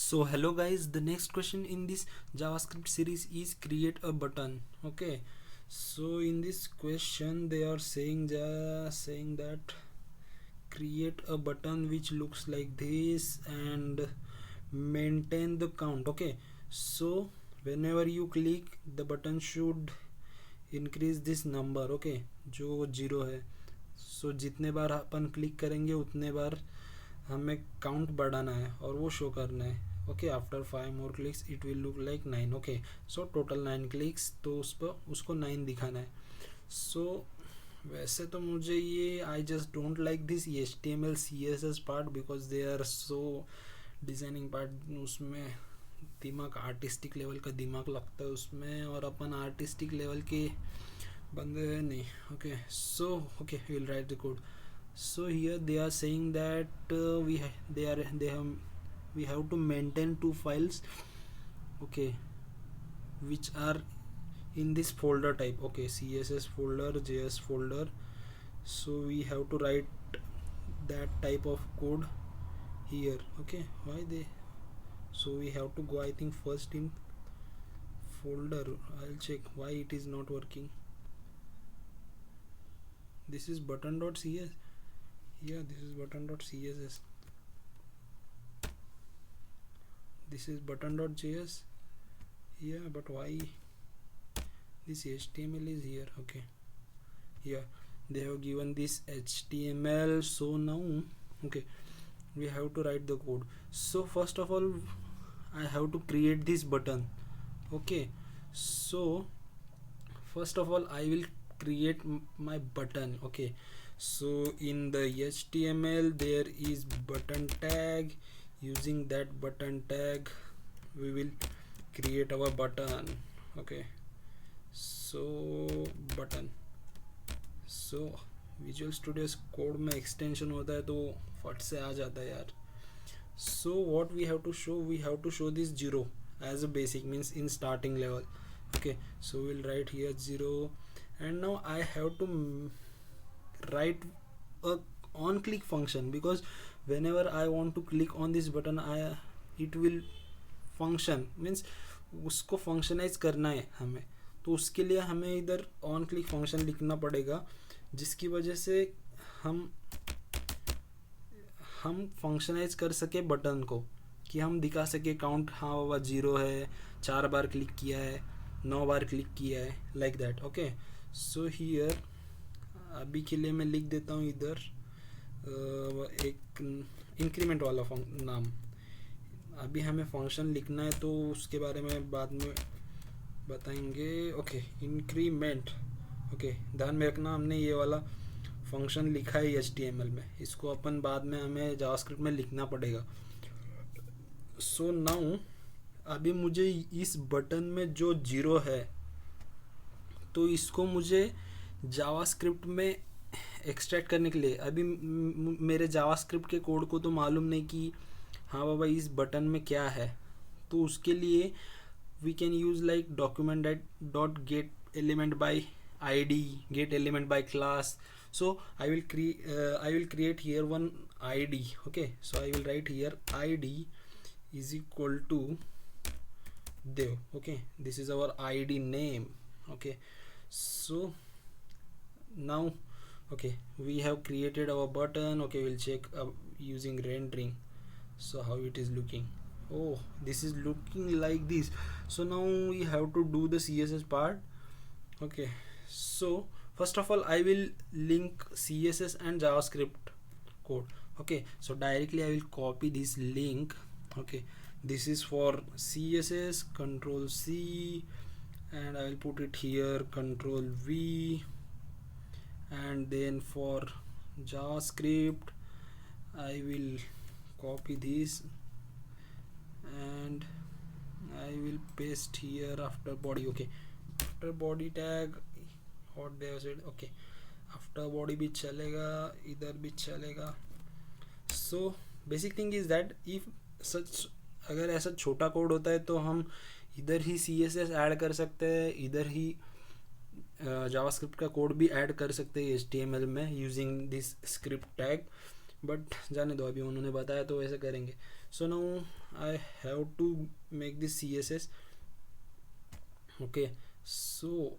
So hello guys, the next question in this JavaScript series is create a button. Okay, so in this question they are saying that create a button which looks like this and maintain the count. Okay, so whenever you click the button should increase this number. Okay, जो zero है, so जितने बार अपन click करेंगे उतने बार हमें count बढ़ाना है और वो शो करना है. Okay, after 5 more clicks it will look like 9. Okay, so total 9 clicks, तो उस पर उसको 9 दिखाना है. सो वैसे तो मुझे ये I just don't like this HTML CSS part because they are so designing part. उसमें दिमाग, आर्टिस्टिक लेवल का दिमाग लगता है उसमें, और अपन आर्टिस्टिक लेवल के बंदे नहीं. Okay, so okay will write the code. So here they are saying that we have to maintain two files, okay, which are in this folder type. Okay, CSS folder, JS folder. So we have to write that type of code here. Okay, why they, so we have to go, I think, first in folder. I'll check why it is not working. This is button.cs. Yeah, this is button.css. This is button.js. Yeah, but why this HTML is here? Okay, yeah, they have given this HTML. So now, okay, we have to write the code. So first of all I have to create this button. Okay, so first of all I will create my button. Okay, so in the HTML there is button tag. Using that button tag we will create our button. Okay, so button. So visual studio code में extension होता है तो फट से आ जाता है यार. So what we have to show this 0 as a basic, means in starting level. Okay, so we'll write here 0, and now I have to write a on click function, because whenever I want to click on this button it will function, means उसको फंक्शनाइज करना है हमें. तो उसके लिए हमें इधर on click function लिखना पड़ेगा, जिसकी वजह से हम फंक्शनाइज कर सके बटन को, कि हम दिखा सके काउंट. हाँ बाबा 0 है, 4 बार क्लिक किया है, 9 बार क्लिक किया है, like that. Okay, so here अभी के लिए मैं लिख देता हूँ इधर एक इंक्रीमेंट वाला नाम. अभी हमें फंक्शन लिखना है तो उसके बारे में बाद में बताएंगे. Okay, increment. ओके, ध्यान में रखना हमने ये वाला फंक्शन लिखा है HTML में, इसको अपन बाद में हमें जावास्क्रिप्ट में लिखना पड़ेगा. सो नाउ अभी मुझे इस बटन में जो 0 है तो इसको मुझे जावास्क्रिप्ट में एक्सट्रैक्ट करने के लिए, अभी मेरे जावास्क्रिप्ट के कोड को तो मालूम नहीं कि हाँ बाबा इस बटन में क्या है. तो उसके लिए we can use like document dot get element by id, get element by class. So I will create here one id. Okay, so I will write here id is equal to dev. Okay, this is our id name. Okay, so now okay, we have created our button. Okay, we'll check using rendering, so how it is looking. Oh, this is looking like this. So now we have to do the CSS part. Okay, so first of all I will link CSS and JavaScript code. Okay, so directly I will copy this link. Okay, this is for CSS, Control C, and I will put it here, Control V. And then for JavaScript I will copy this and I will paste here after body. Okay, after body tag what they have said. Okay, after body भी चलेगा, इधर भी चलेगा. So basic thing is that if such, अगर ऐसा छोटा code होता है तो हम इधर ही CSS ऐड कर सकते हैं, इधर ही जावास्क्रिप्ट का कोड भी ऐड कर सकते हैं HTML में using this script tag. But जाने दो, अभी उन्होंने बताया तो वैसे करेंगे. So now I have to make this CSS. Okay, so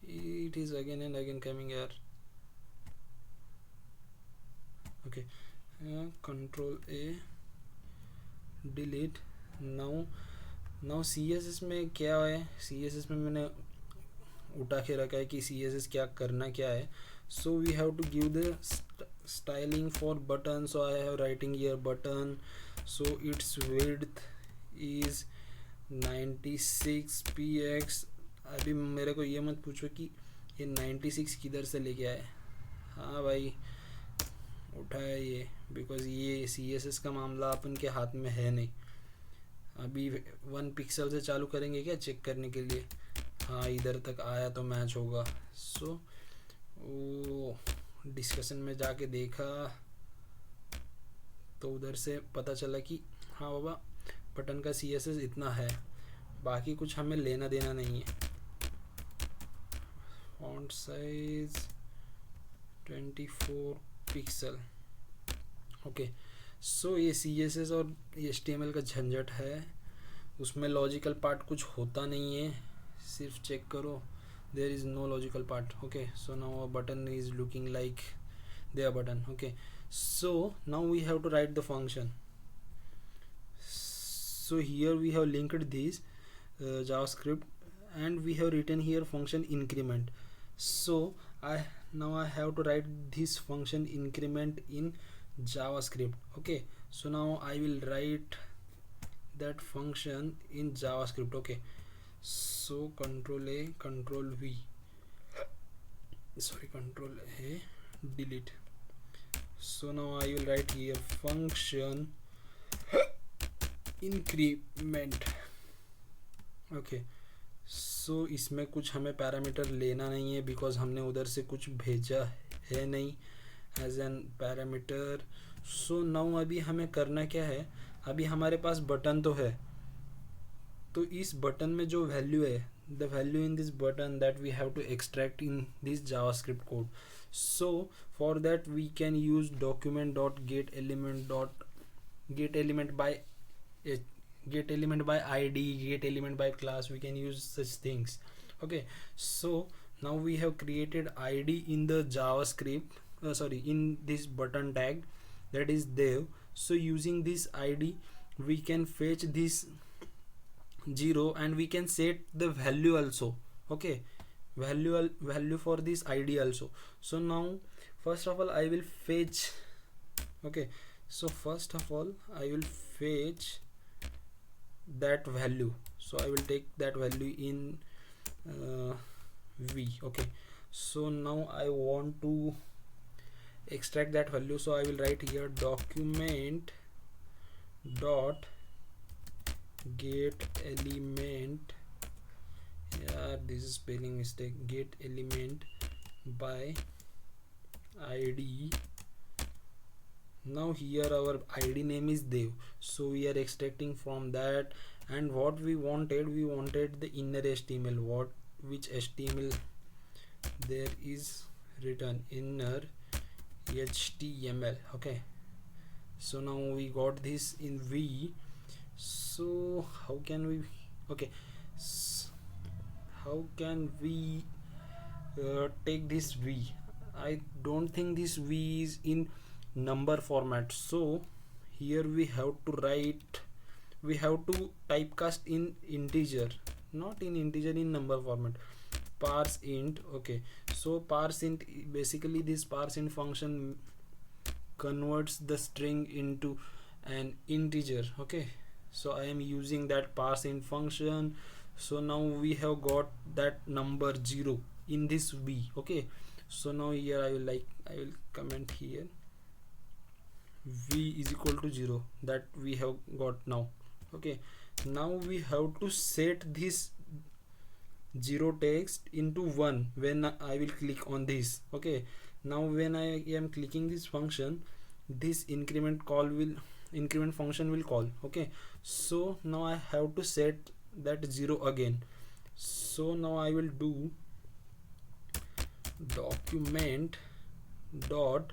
it is again and again coming here. Okay, control A, delete. now CSS में क्या है, CSS में मैंने उठा के रखा है कि CSS क्या करना क्या है. So we have to give the styling for button. So I have writing here button. So its width is 96 px. अभी मेरे को ये मत पूछो कि ये 96 किधर से लेके आए. हाँ भाई उठाया ये, बिकॉज ये CSS का मामला अपन के हाथ में है नहीं. अभी 1 पिक्सल से चालू करेंगे क्या चेक करने के लिए. हाँ इधर तक आया तो मैच होगा. सो वो डिस्कशन में जाके देखा तो उधर से पता चला कि हाँ बाबा बटन का CSS इतना है, बाकी कुछ हमें लेना देना नहीं है. Font size 24 pixel. ओके, सो ये CSS और HTML का झंझट है, उसमें लॉजिकल पार्ट कुछ होता नहीं है. सिर्फ चेक करो, there is no logical part. Okay, so now a button is looking like their button. Okay, so now we have to write the function. So here we have linked this JavaScript, and we have written here function increment. So now I have to write this function increment in JavaScript. Okay, so now I will write that function in JavaScript. Okay, so control A, control V, sorry, control A, delete. So now I will write here function increment. Okay, so इसमें कुछ हमें parameter लेना नहीं है, because हमने उधर से कुछ भेजा है नहीं as an parameter. So now अभी हमें करना क्या है, अभी हमारे पास बटन तो है, तो इस बटन में जो वैल्यू है, the value in this button that we have to extract in this JavaScript code. So for that we can use document dot get element by id, get element by class. We can use such things. Okay, so now we have created id in the JavaScript, in this button tag, that is dev. So using this id we can fetch this 0 and we can set the value also. Okay, value for this id also. So now first of all I will fetch. Okay, so first of all I will fetch that value. So I will take that value in v. Okay, so now I want to extract that value, so I will write here document dot get element. Yeah, this is spelling mistake. Get element by id. Now here our id name is dev, so we are extracting from that. And what we wanted the inner HTML. Which HTML there is written inner HTML. Okay, so now we got this in v. So how can we, okay, how can we take this v? I don't think this v is in number format. So here we have to typecast in integer, not in integer, in number format. Parse int. Okay, so parse int, basically this parse int function converts the string into an integer. Okay, so I am using that parse int function. So now we have got that number 0 in this v. Okay, so now here I will comment here v is equal to 0, that we have got now. Okay, now we have to set this 0 text into 1 when I will click on this. Okay, now when I am clicking this function, this increment function will call. Okay, so now I have to set that 0 again. So now I will do document dot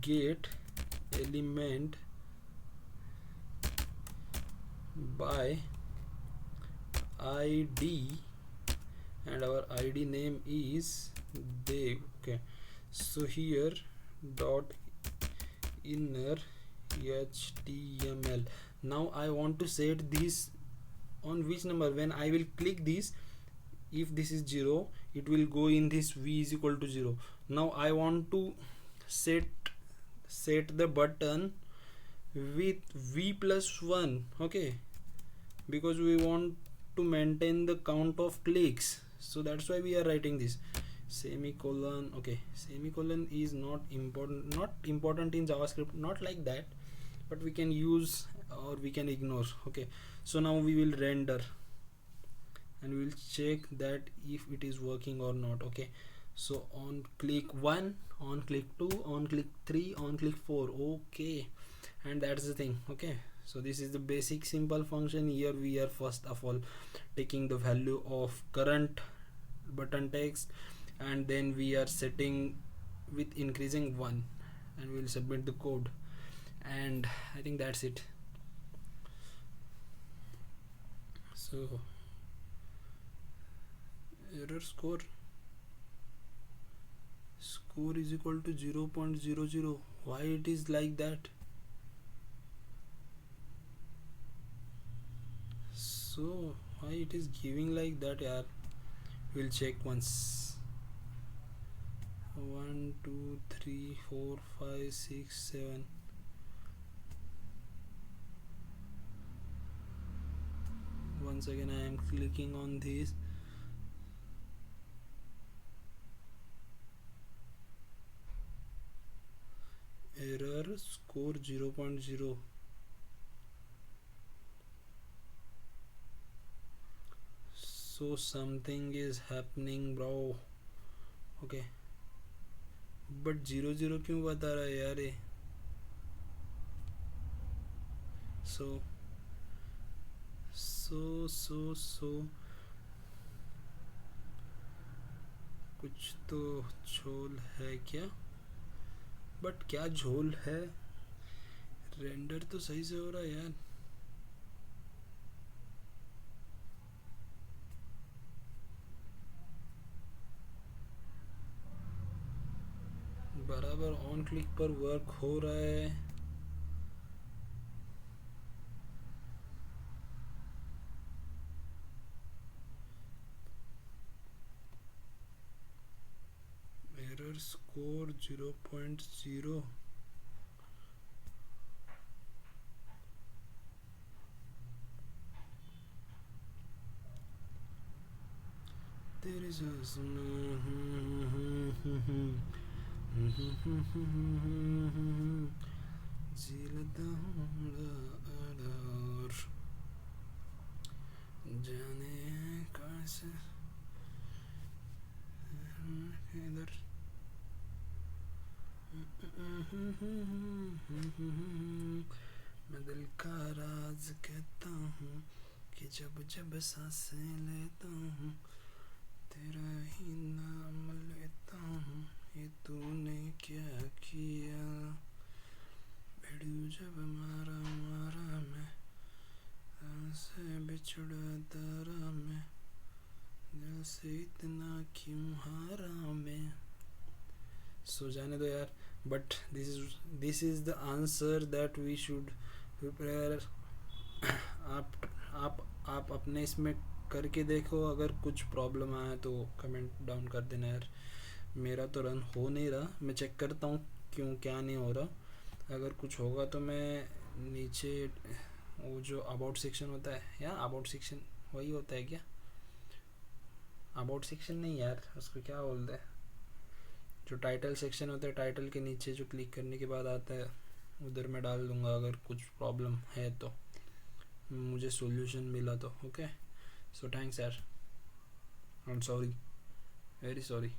get element by id, and our id name is Dev. Okay, so here dot inner html. Now I want to set this on which number. When I will click this, if this is 0, it will go in this v is equal to 0. Now I want to set the button with v plus 1. Okay, because we want to maintain the count of clicks, so that's why we are writing this semicolon. Okay, semicolon is not important in JavaScript, not like that, but we can use or we can ignore. Okay, so now we will render and we will check that if it is working or not. Okay, so on click 1, on click 2, on click 3, on click 4. Okay, and that's the thing. Okay, so this is the basic simple function. Here we are first of all taking the value of current button text, and then we are setting with increasing 1, and we will submit the code, and I think that's it. So error score is equal to 0.00. Why it is like that? So why it is giving like that, yaar? We'll check once. 1 2 3 4 5 6 7. Once again I am clicking on this. Error score 0.0. So something is happening, bro. Okay, but 0 क्यों बता रहा है यार ये? So कुछ तो झोल है क्या? बट क्या झोल है? रेंडर तो सही से हो रहा है यार. बराबर ऑन क्लिक पर वर्क हो रहा है. Error score 0.0. There is a जाने कैसे इधर. मैं दिल का राज कहता हूँ कि जब जब सांसें लेता हूँ तेरा ही नाम लेता हूँ. ये तूने क्या किया? भिड़ू जब मारा मैं से बिछड़ा तारा मैं, दिल से इतना क्यों हारा मैं. सो जाने दो यार. But this is the answer that we should prepare. आप अपने इसमें करके देखो. अगर कुछ प्रॉब्लम आया तो कमेंट डाउन कर देना यार. मेरा तो रन हो नहीं रहा. मैं चेक करता हूँ क्यों क्या नहीं हो रहा. अगर कुछ होगा तो मैं नीचे वो जो अबाउट सेक्शन होता है, या अबाउट सेक्शन वही होता है क्या? अबाउट सेक्शन नहीं यार, उसको क्या बोलते हैं, जो टाइटल सेक्शन होता है, टाइटल के नीचे जो क्लिक करने के बाद आता है उधर मैं डाल दूंगा. अगर कुछ प्रॉब्लम है तो मुझे सॉल्यूशन मिला तो. ओके, सो थैंक्स यार. I am sorry, very sorry.